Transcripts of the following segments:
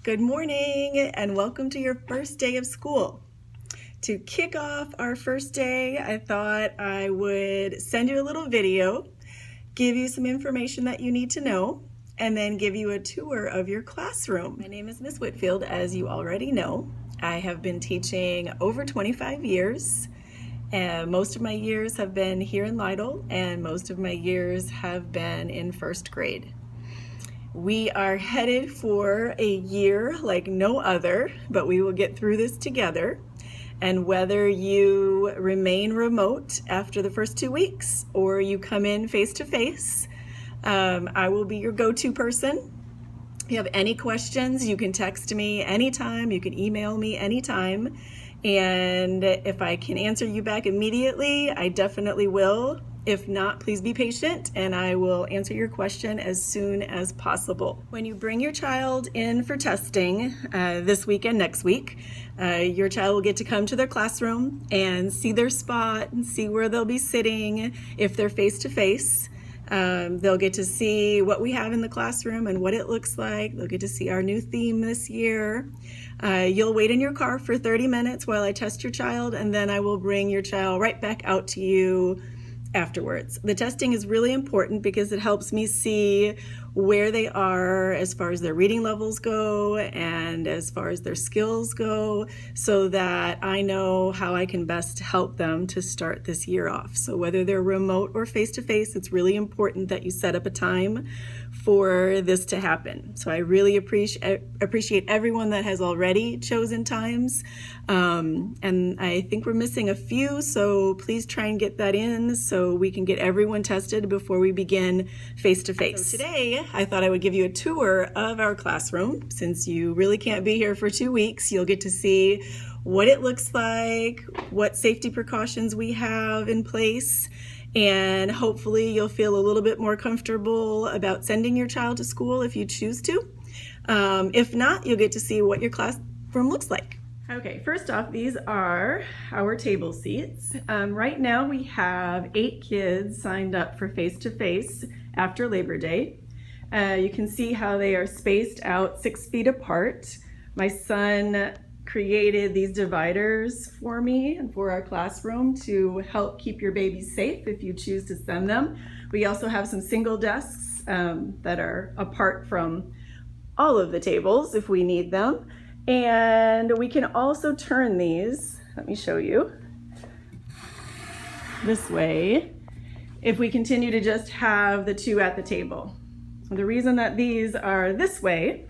Good morning and welcome to your first day of school. To kick off our first day, I thought I would send you a little video, give you some information that you need to know, and then give you a tour of your classroom. My name is Miss Whitfield, as you already know. I have been teaching over 25 years. And most of my years have been here in Lytle, and most of my years have been in first grade. We are headed for a year like no other, but we will get through this together. And whether you remain remote after the first 2 weeks or you come in face to face, I will be your go-to person. If you have any questions, you can text me anytime, you can email me anytime. And if I can answer you back immediately, I definitely will. If not, please be patient and I will answer your question as soon as possible. When you bring your child in for testing this week and next week, your child will get to come to their classroom and see their spot and see where they'll be sitting if they're face to face. They'll get to see what we have in the classroom and what it looks like. They'll get to see our new theme this year. You'll wait in your car for 30 minutes while I test your child, and then I will bring your child right back out to you afterwards. The testing is really important because it helps me see where they are as far as their reading levels go and as far as their skills go, so that I know how I can best help them to start this year off. So whether they're remote or face-to-face, it's really important that you set up a time for this to happen. So I really appreciate everyone that has already chosen times. And I think we're missing a few, so please try and get that in so we can get everyone tested before we begin face-to-face. So today, I thought I would give you a tour of our classroom. Since you really can't be here for 2 weeks, you'll get to see what it looks like, what safety precautions we have in place, and hopefully you'll feel a little bit more comfortable about sending your child to school if you choose to. If not, you'll get to see what your classroom looks like. Okay, first off, these are our table seats. Right now we have 8 kids signed up for face-to-face after Labor Day. You can see how they are spaced out 6 feet apart. My son created these dividers for me and for our classroom to help keep your babies safe if you choose to send them. We also have some single desks that are apart from all of the tables if we need them. And we can also turn these, let me show you, this way, if we continue to just have the 2 at the table. The reason that these are this way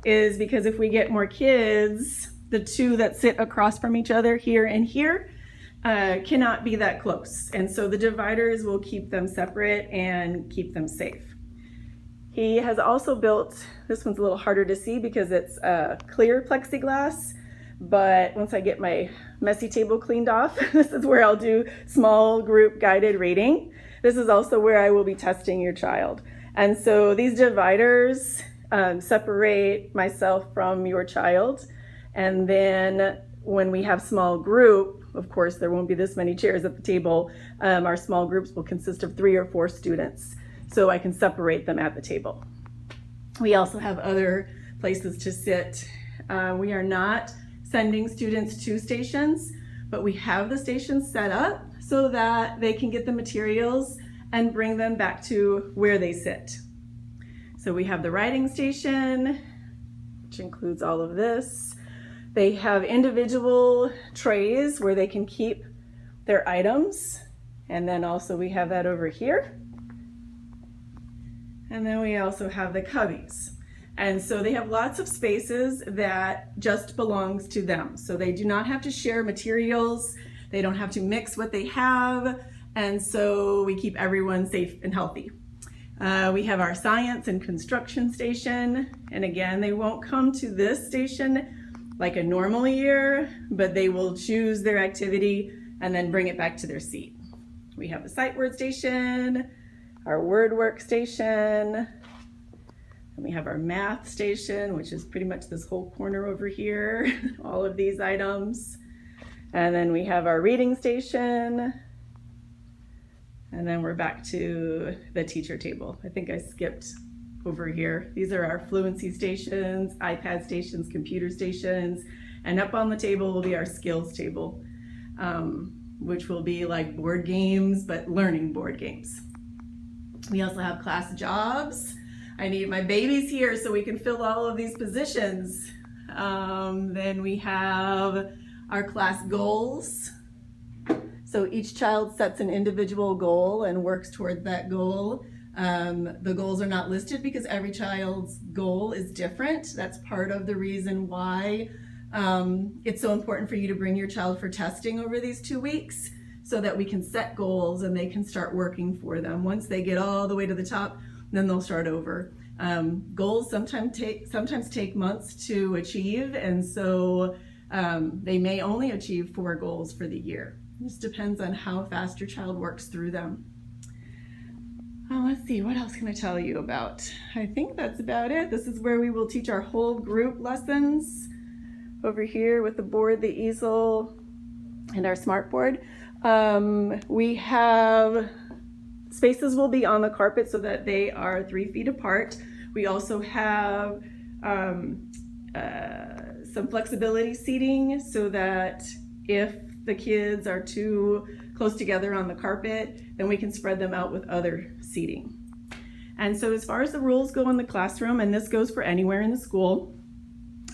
is because if we get more kids, the 2 that sit across from each other here and here cannot be that close. And so the dividers will keep them separate and keep them safe. He has also built, this one's a little harder to see because it's clear plexiglass, but once I get my messy table cleaned off, this is where I'll do small group guided reading. This is also where I will be testing your child. And so these dividers separate myself from your child. And then when we have small group, of course, there won't be this many chairs at the table. Our small groups will consist of 3 or 4 students. So I can separate them at the table. We also have other places to sit. We are not sending students to stations, but we have the stations set up so that they can get the materials and bring them back to where they sit. So we have the writing station, which includes all of this. They have individual trays where they can keep their items. And then also we have that over here. And then we also have the cubbies. And so they have lots of spaces that just belongs to them. So they do not have to share materials. They don't have to mix what they have. And so we keep everyone safe and healthy. We have our science and construction station. And again, they won't come to this station like a normal year, but they will choose their activity and then bring it back to their seat. We have the sight word station, our word workstation, and we have our math station, which is pretty much this whole corner over here, all of these items. And then we have our reading station, and then we're back to the teacher table. I think I skipped over here. These are our fluency stations, iPad stations, computer stations, and up on the table will be our skills table, which will be like board games, but learning board games. We also have class jobs. I need my babies here so we can fill all of these positions. Then we have our class goals. So each child sets an individual goal and works toward that goal. The goals are not listed because every child's goal is different. That's part of the reason why it's so important for you to bring your child for testing over these 2 weeks so that we can set goals and they can start working for them. Once they get all the way to the top, then they'll start over. Goals sometimes take months to achieve, and so they may only achieve 4 goals for the year. This depends on how fast your child works through them. Let's see, what else can I tell you about? I think that's about it. This is where we will teach our whole group lessons. Over here with the board, the easel, and our smart board. We have spaces will be on the carpet so that they are 3 feet apart. We also have some flexibility seating so that if the kids are too close together on the carpet, then we can spread them out with other seating. And so as far as the rules go in the classroom, and this goes for anywhere in the school,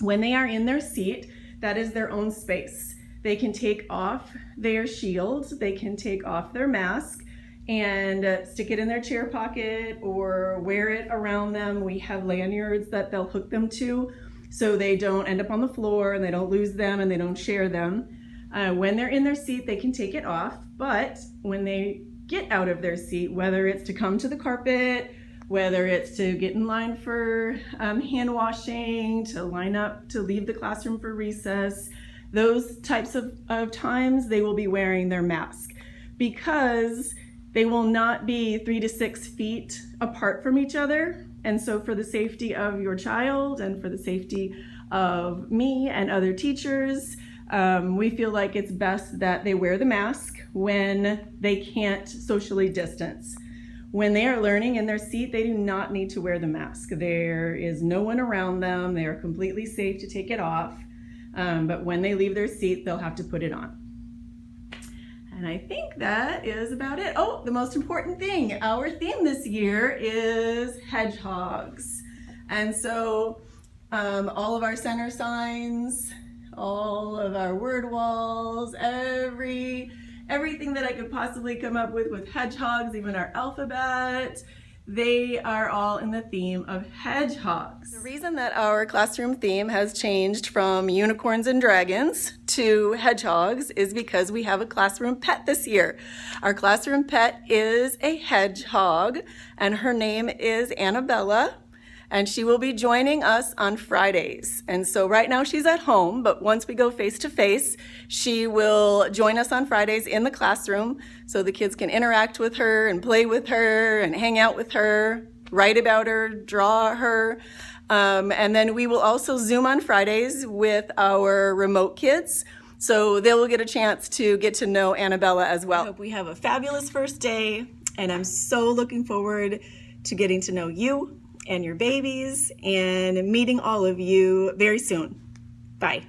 when they are in their seat, that is their own space. They can take off their shield, they can take off their mask, and stick it in their chair pocket or wear it around them. We have lanyards that they'll hook them to so they don't end up on the floor and they don't lose them and they don't share them. When they're in their seat, they can take it off, but when they get out of their seat, whether it's to come to the carpet, whether it's to get in line for hand washing, to line up to leave the classroom for recess, those types of times they will be wearing their mask because they will not be 3 to 6 feet apart from each other. And so for the safety of your child and for the safety of me and other teachers, we feel like it's best that they wear the mask when they can't socially distance. When they are learning in their seat, they do not need to wear the mask. There is no one around them. They are completely safe to take it off. But when they leave their seat, they'll have to put it on. And I think that is about it. Oh, the most important thing, our theme this year is hedgehogs. And so all of our center signs, all of our word walls, everything that I could possibly come up with hedgehogs, even our alphabet, they are all in the theme of hedgehogs. The reason that our classroom theme has changed from unicorns and dragons to hedgehogs is because we have a classroom pet this year. Our classroom pet is a hedgehog, and her name is Annabella. And she will be joining us on Fridays. And so right now she's at home, but once we go face to face, she will join us on Fridays in the classroom so the kids can interact with her and play with her and hang out with her, write about her, draw her. And then we will also Zoom on Fridays with our remote kids. So they will get a chance to get to know Annabella as well. I hope we have a fabulous first day, and I'm so looking forward to getting to know you and your babies and meeting all of you very soon. Bye.